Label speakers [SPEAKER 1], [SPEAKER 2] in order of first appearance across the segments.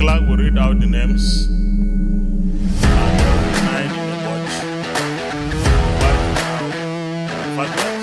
[SPEAKER 1] clerk will read out the names. And in the watch. First class.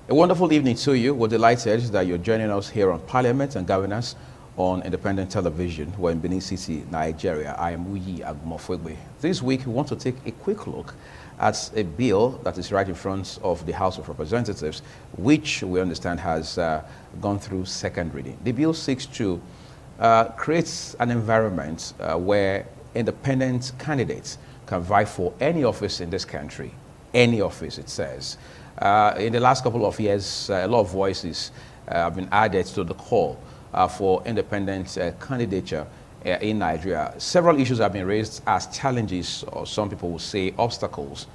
[SPEAKER 2] A wonderful evening to you. We're delighted that you're joining us here on Parliament and Governance on Independent Television. We're in Benin City, Nigeria. I am Uyi Agumofwegbe. This week, we want to take a quick look at a bill that is right in front of the House of Representatives, which we understand has gone through second reading. The bill seeks to create an environment where independent candidates can vie for any office in this country, any office, it says. In the last couple of years, a lot of voices have been added to the call for independent candidature in Nigeria. Several issues have been raised as challenges, or some people will say obstacles,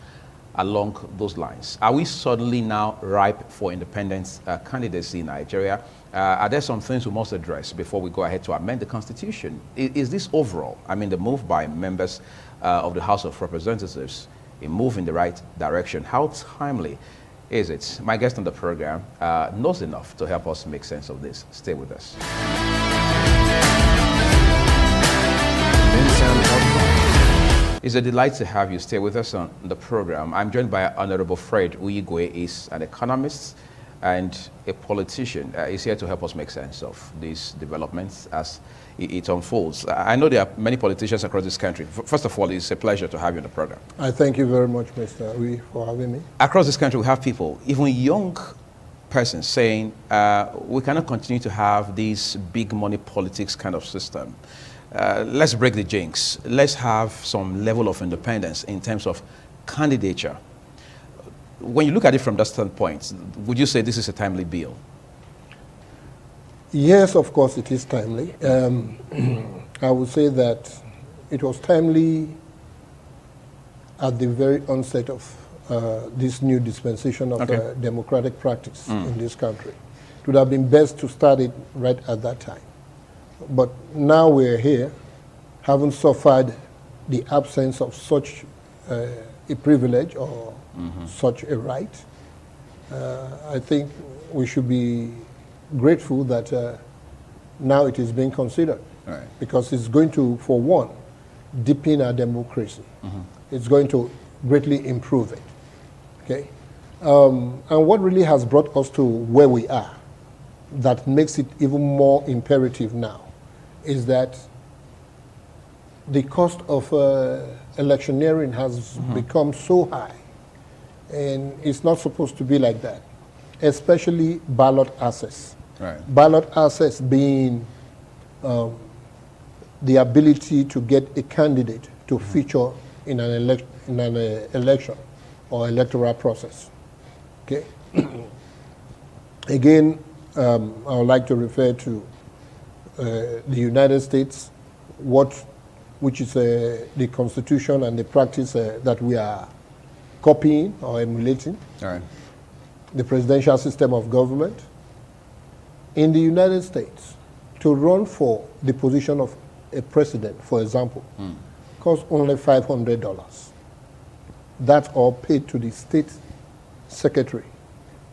[SPEAKER 2] along those lines. Are we suddenly now ripe for independent candidacy in Nigeria? Are there some things we must address before we go ahead to amend the Constitution? Is this overall, I mean, the move by members of the House of Representatives, a move in the right direction? How timely is it? My guest on the program knows enough to help us make sense of this. Stay with us. It's a delight to have you stay with us on the program. I'm joined by Honorable Fred Uyigwe. He's an economist and a politician. He's here to help us make sense of these developments as it unfolds. I know there are many politicians across this country. First of all, it's a pleasure to have you on the program.
[SPEAKER 3] I thank you very much, Mr. Uyi, for having me.
[SPEAKER 2] Across this country, we have people, even young persons, saying we cannot continue to have this big money politics kind of system. Let's break the jinx. Let's have some level of independence in terms of candidature. When you look at it from that standpoint, would you say this is a timely bill?
[SPEAKER 3] Yes, of course it is timely. I would say that it was timely at the very onset of this new dispensation of democratic practice in this country. It would have been best to start it right at that time. But now we're here, having suffered the absence of such a privilege or such a right. I think we should be grateful that now it is being considered, because it's going to, for one, deepen our democracy. It's going to greatly improve it. Okay, and what really has brought us to where we are, that makes it even more imperative now, is that the cost of electioneering has become so high, and it's not supposed to be like that, especially ballot access. Ballot access being the ability to get a candidate to feature in an election or electoral process. Okay. Again, I would like to refer to the United States, which is the Constitution and the practice that we are copying or emulating. The presidential system of government. In the United States, to run for the position of a president, for example, costs only $500. That's all paid to the state secretary.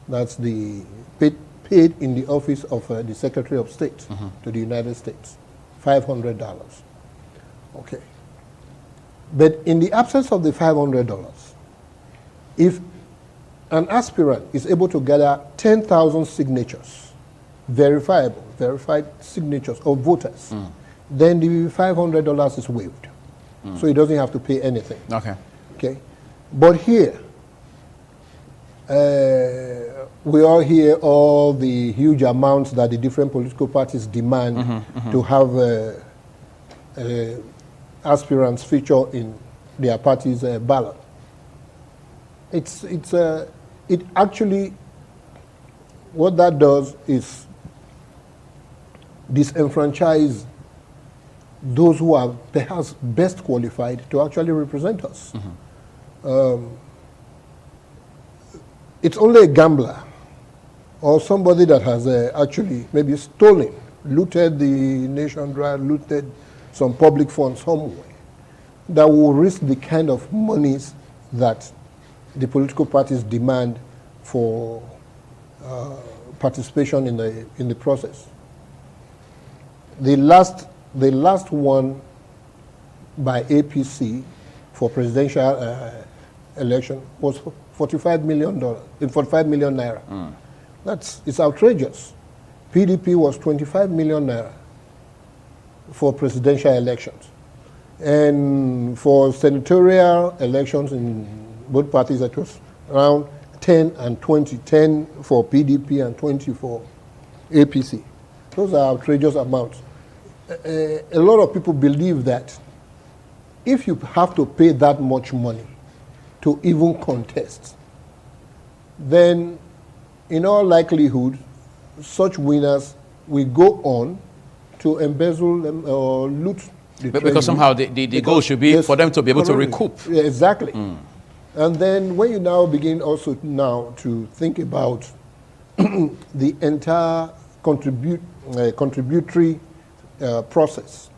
[SPEAKER 3] That's the paid in the office of the Secretary of State to the United States, $500. Okay. But in the absence of the $500, if an aspirant is able to gather 10,000 signatures, verified signatures of voters, then the $500 is waived. So he doesn't have to pay anything. Okay. But here, we all hear all the huge amounts that the different political parties demand to have aspirants feature in their party's ballot. It actually, what that does is disenfranchise those who are perhaps best qualified to actually represent us. it's only a gambler or somebody that has actually maybe stolen, looted the nation dry, looted some public funds somewhere, that will risk the kind of monies that the political parties demand for participation in the process. The last one by APC for presidential election was $45 million, 45 million naira. It's outrageous. PDP was 25 million naira for presidential elections. And for senatorial elections in both parties, it was around 10 and 20, 10 for PDP and 20 for APC. Those are outrageous amounts. A lot of people believe that if you have to pay that much money to even contest, then in all likelihood, such winners will go on to embezzle them or loot the treasury.
[SPEAKER 2] Because somehow the goal should be for them to be able to recoup.
[SPEAKER 3] Yeah, exactly. And then when you now begin also now to think about the entire contributory process,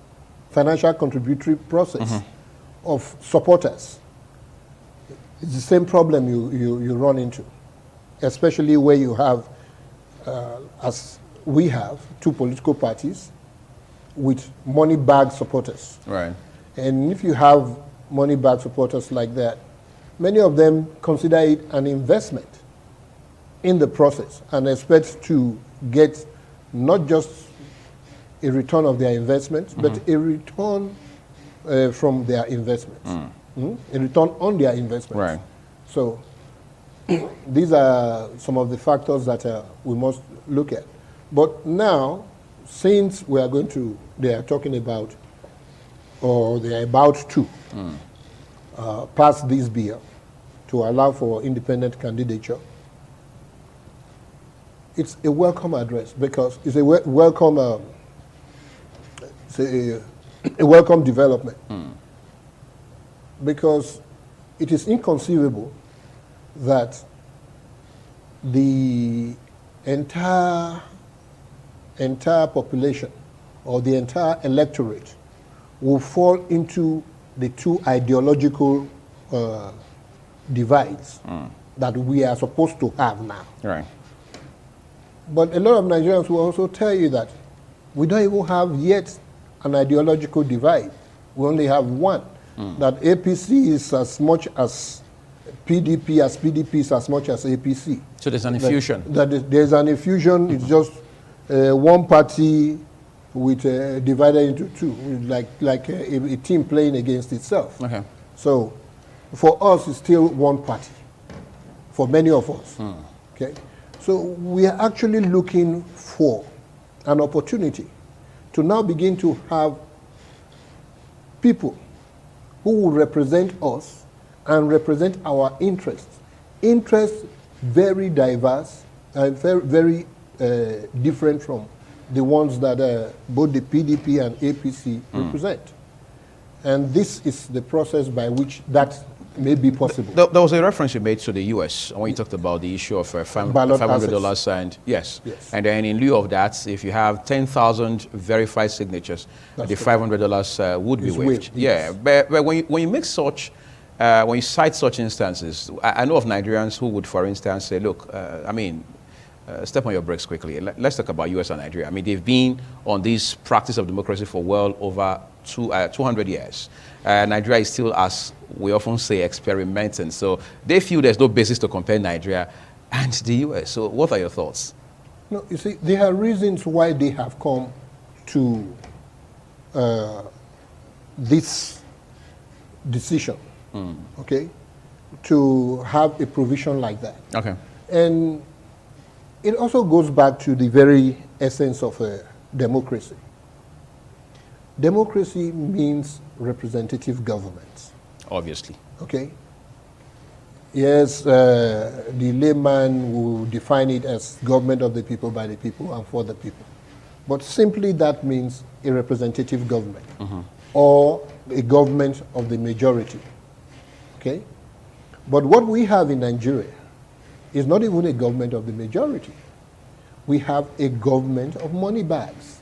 [SPEAKER 3] financial contributory process of supporters, it's the same problem you run into, especially where you have, as we have, two political parties with money bag supporters.
[SPEAKER 2] Right.
[SPEAKER 3] And if you have money bag supporters like that, many of them consider it an investment in the process and expect to get not just a return of their investments, but a return from their investments, a return on their investments.
[SPEAKER 2] Right.
[SPEAKER 3] So these are some of the factors that we must look at. But now, since we are they are talking about, or they are about to pass this bill to allow for independent candidature, it's a welcome address because it's a welcome a welcome development. Because it is inconceivable that the entire population or the entire electorate will fall into the two ideological divides that we are supposed to have now.
[SPEAKER 2] Right.
[SPEAKER 3] But a lot of Nigerians will also tell you that we don't even have yet an ideological divide. We only have one. That APC is as much as PDP is as much as APC.
[SPEAKER 2] So there's an infusion.
[SPEAKER 3] There's an infusion. It's just one party with divided into two, like a team playing against itself.
[SPEAKER 2] Okay.
[SPEAKER 3] So for us, it's still one party. For many of us. Okay. So we are actually looking for an opportunity to now begin to have people who will represent us and represent our interests. Interests very diverse and very different from the ones that both the PDP and APC represent. And this is the process by which that may be possible.
[SPEAKER 2] There was a reference you made to the U.S. when you talked about the issue of $500 and yes. And then in lieu of that, if you have 10,000 verified signatures, the $500 would be waived. Yeah, but when you make such, when you cite such instances, I know of Nigerians who would, for instance, say, look, step on your brakes quickly. Let's talk about U.S. and Nigeria. I mean, they've been on this practice of democracy for well over 200 years. Nigeria is still, as we often say, experimenting. So they feel there's no basis to compare Nigeria and the U.S. So what are your thoughts?
[SPEAKER 3] No, you see, there are reasons why they have come to this decision, okay, to have a provision like that.
[SPEAKER 2] Okay.
[SPEAKER 3] And it also goes back to the very essence of democracy. Democracy means representative government.
[SPEAKER 2] Obviously.
[SPEAKER 3] Okay? Yes, the layman will define it as government of the people, by the people, and for the people. But simply that means a representative government or a government of the majority. Okay? But what we have in Nigeria is not even a government of the majority. We have a government of money bags,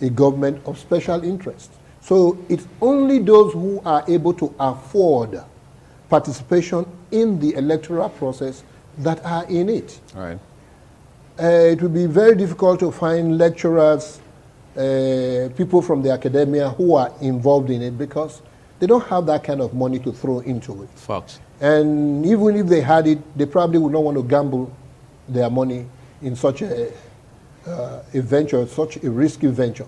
[SPEAKER 3] a government of special interest. So it's only those who are able to afford participation in the electoral process that are in it.
[SPEAKER 2] All right.
[SPEAKER 3] It would be very difficult to find lecturers, people from the academia who are involved in it because they don't have that kind of money to throw into it.
[SPEAKER 2] Facts.
[SPEAKER 3] And even if they had it, they probably would not want to gamble their money in such a venture, such a risky venture.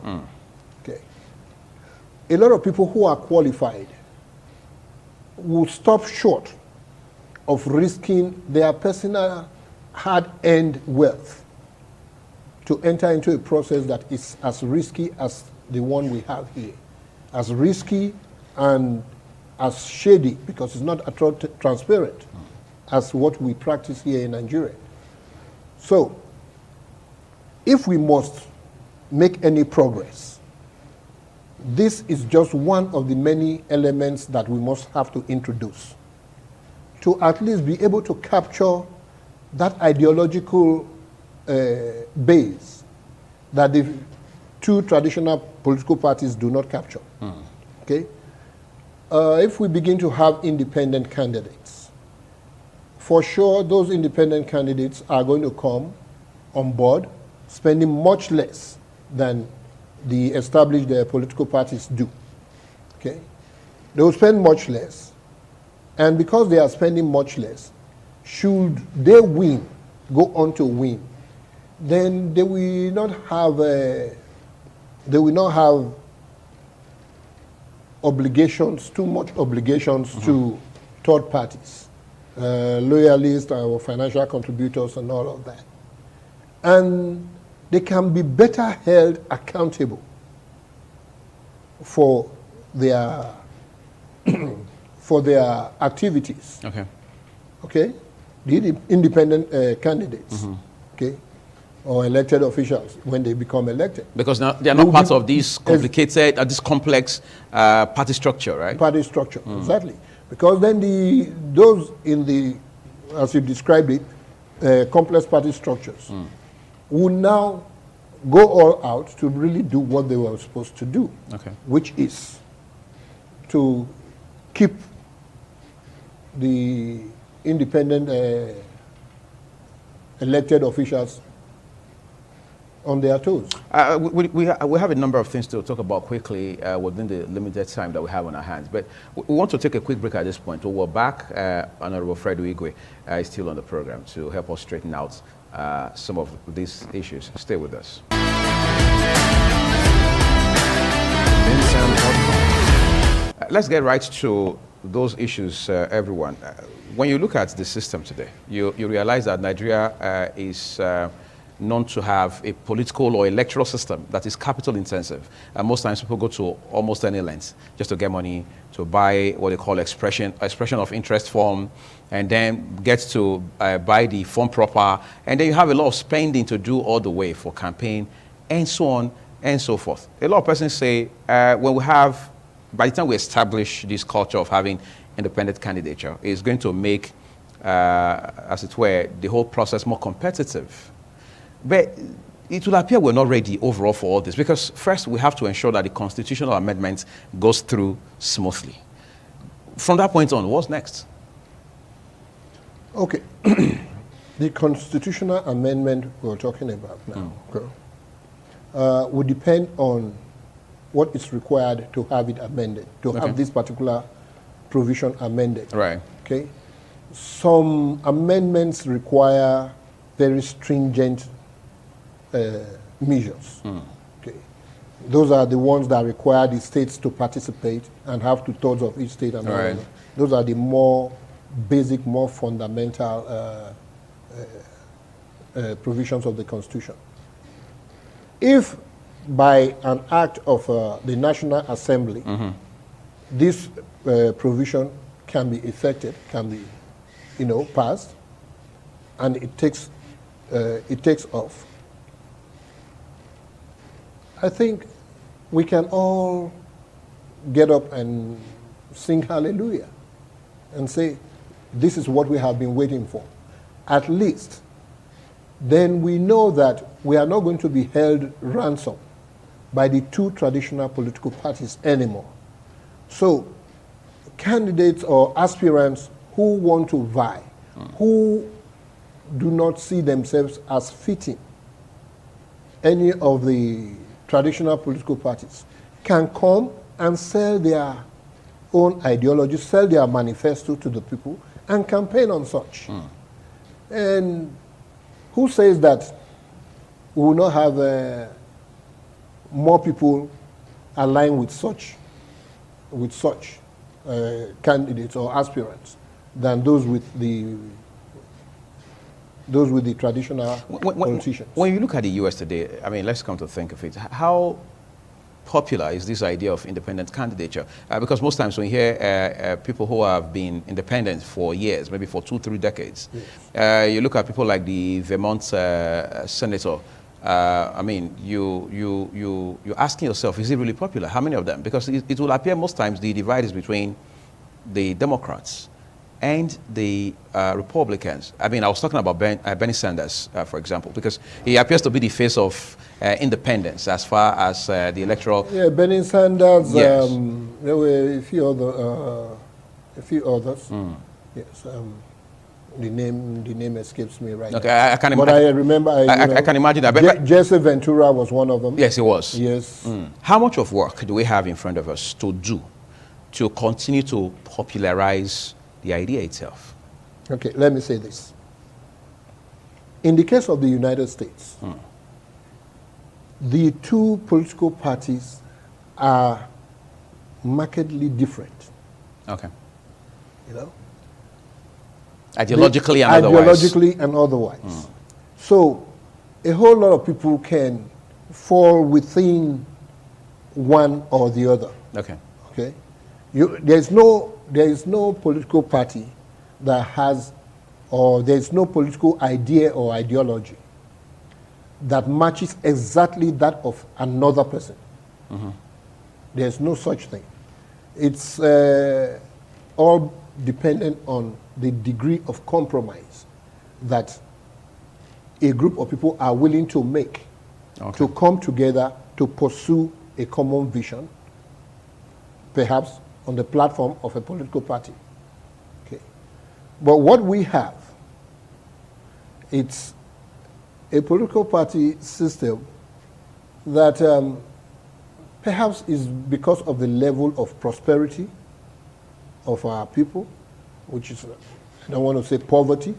[SPEAKER 3] Okay. A lot of people who are qualified will stop short of risking their personal hard-earned wealth to enter into a process that is as risky as the one we have here. As risky and as shady, because it's not transparent, as what we practice here in Nigeria. So, if we must make any progress, this is just one of the many elements that we must have to introduce to at least be able to capture that ideological base that the two traditional political parties do not capture. Okay? If we begin to have independent candidates, for sure those independent candidates are going to come on board spending much less than the established political parties do. Okay? They will spend much less, and because they are spending much less, should they win, go on to win, then they will not have obligations, too much obligations to third parties, loyalists or financial contributors and all of that. And they can be better held accountable for their activities.
[SPEAKER 2] Okay.
[SPEAKER 3] Okay? The independent candidates. Okay? Or elected officials when they become elected.
[SPEAKER 2] Because now they are not part of this complicated, this complex party structure, right?
[SPEAKER 3] Party structure, exactly. Because then those in the, as you described it, complex party structures will now go all out to really do what they were supposed to do, which is to keep the independent elected officials on their toes.
[SPEAKER 2] We have a number of things to talk about quickly within the limited time that we have on our hands, but we want to take a quick break at this point. So we're back. Honorable Fred Uigwe is still on the program to help us straighten out some of these issues. Stay with us. Let's get right to those issues, everyone. When you look at the system today, you realize that Nigeria is known to have a political or electoral system that is capital intensive. And most times people go to almost any length just to get money, to buy what they call expression of interest form, and then get to buy the form proper. And then you have a lot of spending to do all the way for campaign and so on and so forth. A lot of persons say when we have, by the time we establish this culture of having independent candidature, it's going to make, as it were, the whole process more competitive. But it will appear we're not ready overall for all this, because first we have to ensure that the constitutional amendment goes through smoothly. From that point on, what's next?
[SPEAKER 3] Okay. The constitutional amendment we're talking about now would depend on what is required to have it amended, to have this particular provision amended.
[SPEAKER 2] Right.
[SPEAKER 3] Okay. Some amendments require very stringent measures. Okay. Those are the ones that require the states to participate and have 2/3 of each state. And
[SPEAKER 2] right.
[SPEAKER 3] Those are the more basic, more fundamental provisions of the Constitution. If by an act of the National Assembly, this provision can be effected, can be, passed, and it takes off, I think we can all get up and sing hallelujah and say, this is what we have been waiting for. at least, then we know that we are not going to be held ransom by the two traditional political parties anymore. So candidates or aspirants who want to vie, who do not see themselves as fitting any of the traditional political parties, can come and sell their own ideology, sell their manifesto to the people, and campaign on such. And who says that we will not have more people aligned with such candidates or aspirants than those with the traditional politicians?
[SPEAKER 2] When you look at the U.S. today, I mean, let's come to think of it, how popular is this idea of independent candidature? Because most times when you hear people who have been independent for years, maybe for 2-3 decades, you look at people like the Vermont senator. I mean, you're asking yourself, is it really popular? How many of them? Because it will appear most times the divide is between the Democrats and the Republicans. I mean, I was talking about Bernie Sanders, for example, because he appears to be the face of independence as far as the electoral.
[SPEAKER 3] Yeah, Bernie Sanders.
[SPEAKER 2] Yes.
[SPEAKER 3] There were a few others. Yes. The name escapes me right
[SPEAKER 2] Okay,
[SPEAKER 3] now.
[SPEAKER 2] I can
[SPEAKER 3] but I remember.
[SPEAKER 2] I can imagine that.
[SPEAKER 3] Jesse Ventura was one of them.
[SPEAKER 2] Yes, it was.
[SPEAKER 3] Yes.
[SPEAKER 2] How much of work do we have in front of us to do to continue to popularize the idea itself?
[SPEAKER 3] Okay, let me say this. In the case of the United States, the two political parties are markedly different.
[SPEAKER 2] Okay.
[SPEAKER 3] You know?
[SPEAKER 2] Ideologically and otherwise.
[SPEAKER 3] Ideologically and otherwise. So a whole lot of people can fall within one or the other.
[SPEAKER 2] Okay.
[SPEAKER 3] Okay? There is no political party that has, or there is no political idea or ideology that matches exactly that of another person. There's no such thing. It's all dependent on the degree of compromise that a group of people are willing to make to come together to pursue a common vision, perhaps on the platform of a political party. Okay. But what we have, it's a political party system that perhaps is because of the level of prosperity of our people, which is, I don't want to say poverty,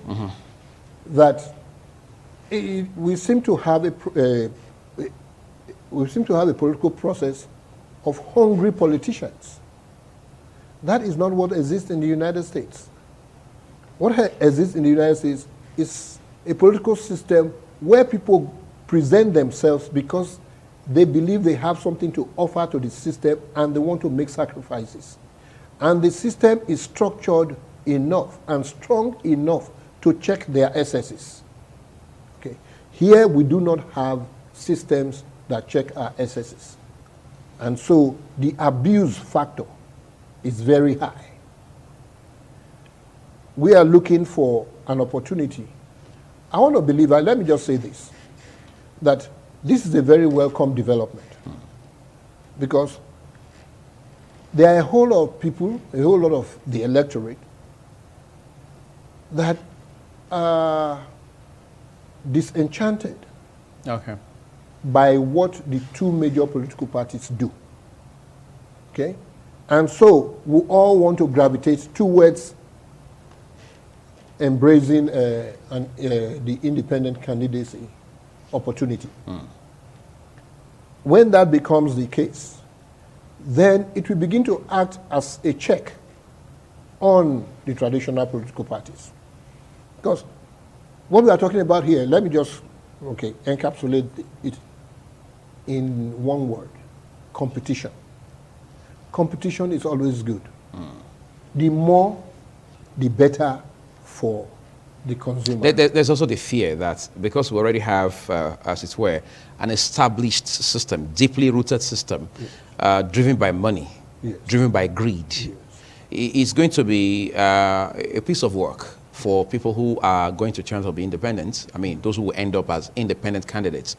[SPEAKER 3] that we seem to have a political process of hungry politicians. That is not what exists in the United States. What exists in the United States is a political system where people present themselves because they believe they have something to offer to the system and they want to make sacrifices. And the system is structured enough and strong enough to check their excesses. Okay. Here we do not have systems that check our excesses. And so the abuse factor is very high. We are looking for an opportunity. I want to believe, let me just say this, that this is a very welcome development. Because there are a whole lot of people, a whole lot of the electorate that are disenchanted by what the two major political parties do. Okay? And so we all want to gravitate towards embracing the independent candidacy opportunity. When that becomes the case, then it will begin to act as a check on the traditional political parties. Because what we are talking about here, let me just encapsulate it in one word: competition. Competition is always good. The more, the better for the consumer.
[SPEAKER 2] There's also the fear that because we already have, as it were, an established system, deeply rooted system, driven by money, driven by greed, it's going to be a piece of work for people who are going to turn out to be independent, I mean, those who will end up as independent candidates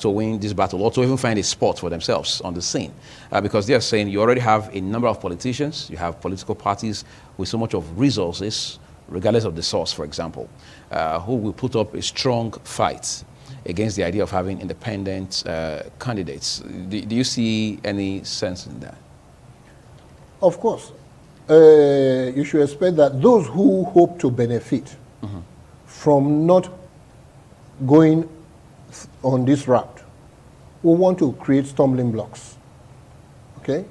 [SPEAKER 2] to win this battle, or to even find a spot for themselves on the scene. Because they are saying you already have a number of politicians, you have political parties with so much of resources, regardless of the source, for example, who will put up a strong fight against the idea of having independent candidates. Do you see any sense in that?
[SPEAKER 3] Of course. You should expect that those who hope to benefit from not going on this route will want to create stumbling blocks. Okay?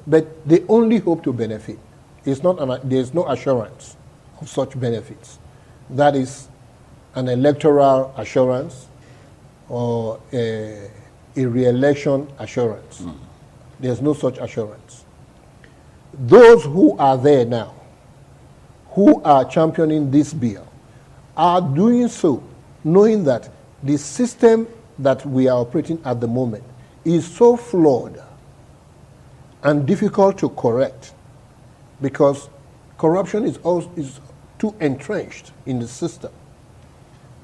[SPEAKER 3] But they only hope to benefit. It's not there's no assurance of such benefits. That is an electoral assurance or a re-election assurance. There's no such assurance. Those who are there now, who are championing this bill, are doing so knowing that the system that we are operating at the moment is so flawed and difficult to correct because corruption is too entrenched in the system,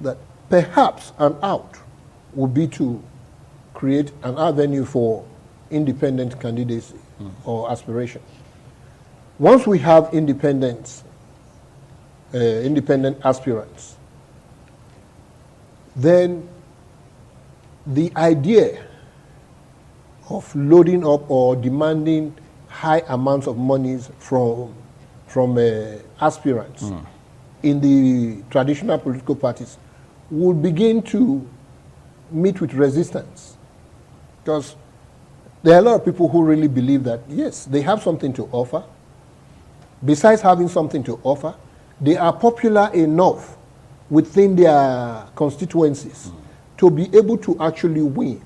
[SPEAKER 3] that perhaps an out would be to create an avenue for independent candidacy or aspiration. Once we have independent aspirants, then the idea of loading up or demanding high amounts of monies from aspirants in the traditional political parties would begin to meet with resistance. Because there are a lot of people who really believe that, yes, they have something to offer. Besides having something to offer, they are popular enough within their constituencies to be able to actually win,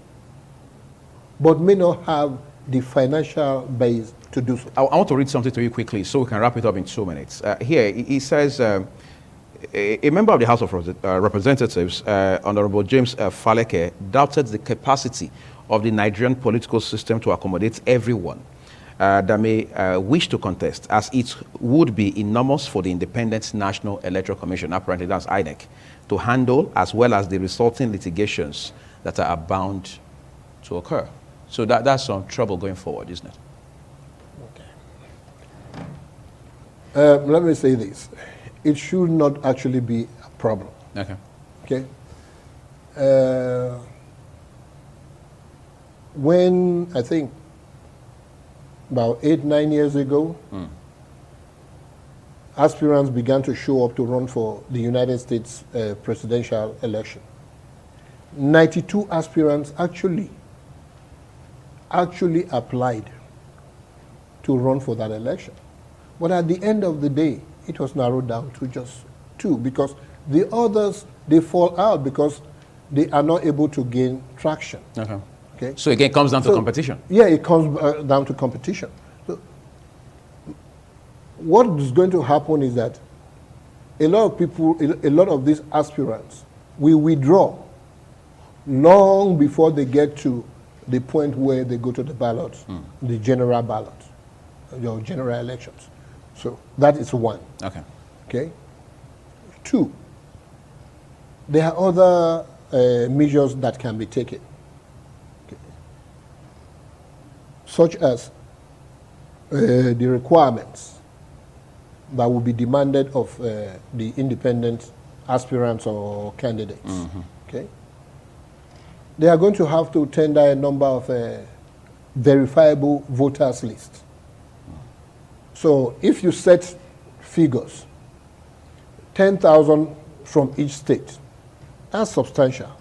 [SPEAKER 3] but may not have the financial base to do so.
[SPEAKER 2] I want to read something to you quickly so we can wrap it up in 2 minutes. Here, he says, a member of the House of Representatives, Honorable James Faleke, doubted the capacity of the Nigerian political system to accommodate everyone that may wish to contest, as it would be enormous for the Independent National Electoral Commission, apparently that's INEC, to handle, as well as the resulting litigations that are bound to occur. So that's some trouble going forward, isn't it?
[SPEAKER 3] Okay. Let me say this. It should not actually be a problem.
[SPEAKER 2] Okay.
[SPEAKER 3] Okay? When, I think, about 8-9 years ago, aspirants began to show up to run for the United States presidential election. 92 aspirants actually applied to run for that election. But at the end of the day, it was narrowed down to just 2 because the others, they fall out because they are not able to gain traction.
[SPEAKER 2] Okay.
[SPEAKER 3] Okay?
[SPEAKER 2] So again, it comes down to competition.
[SPEAKER 3] Yeah, it comes down to competition. So what is going to happen is that a lot of people, a lot of these aspirants will withdraw long before they get to the point where they go to the ballot, the general ballot, your general elections. So that is 1.
[SPEAKER 2] Okay.
[SPEAKER 3] Okay. 2, there are other measures that can be taken, such as the requirements that will be demanded of the independent aspirants or candidates. Okay? They are going to have to tender a number of verifiable voters list. So if you set figures, 10,000 from each state, that's substantial,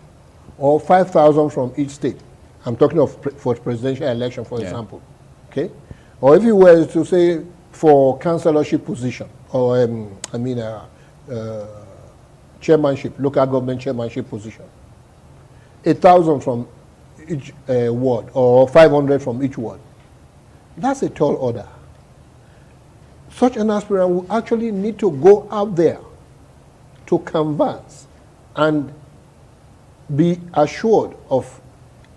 [SPEAKER 3] or 5,000 from each state. I'm talking of for presidential election, for example. Okay? Or if you were to say for councillorship position, or chairmanship, local government chairmanship position, 1,000 from each ward, or 500 from each ward. That's a tall order. Such an aspirant will actually need to go out there to canvass and be assured of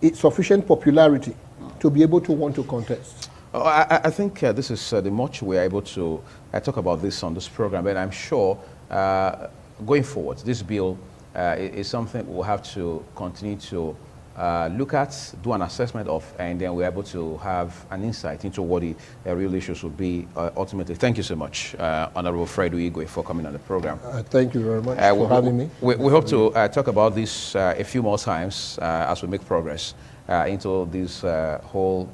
[SPEAKER 3] its sufficient popularity to be able to want to contest.
[SPEAKER 2] Oh, I think this is the much we are able to talk about this on this program, and I'm sure going forward, this bill is something we'll have to continue to look at, do an assessment of, and then we're able to have an insight into what the real issues will be ultimately. Thank you so much, Honorable Fred Uigwe, for coming on the program.
[SPEAKER 3] Thank you very much for having me.
[SPEAKER 2] We hope to talk about this a few more times as we make progress into this whole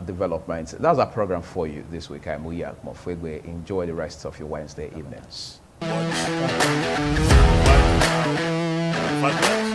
[SPEAKER 2] development. That's our program for you this week. I'm Uyi Agmofwegwe. Enjoy the rest of your Wednesday evenings.
[SPEAKER 1] Father.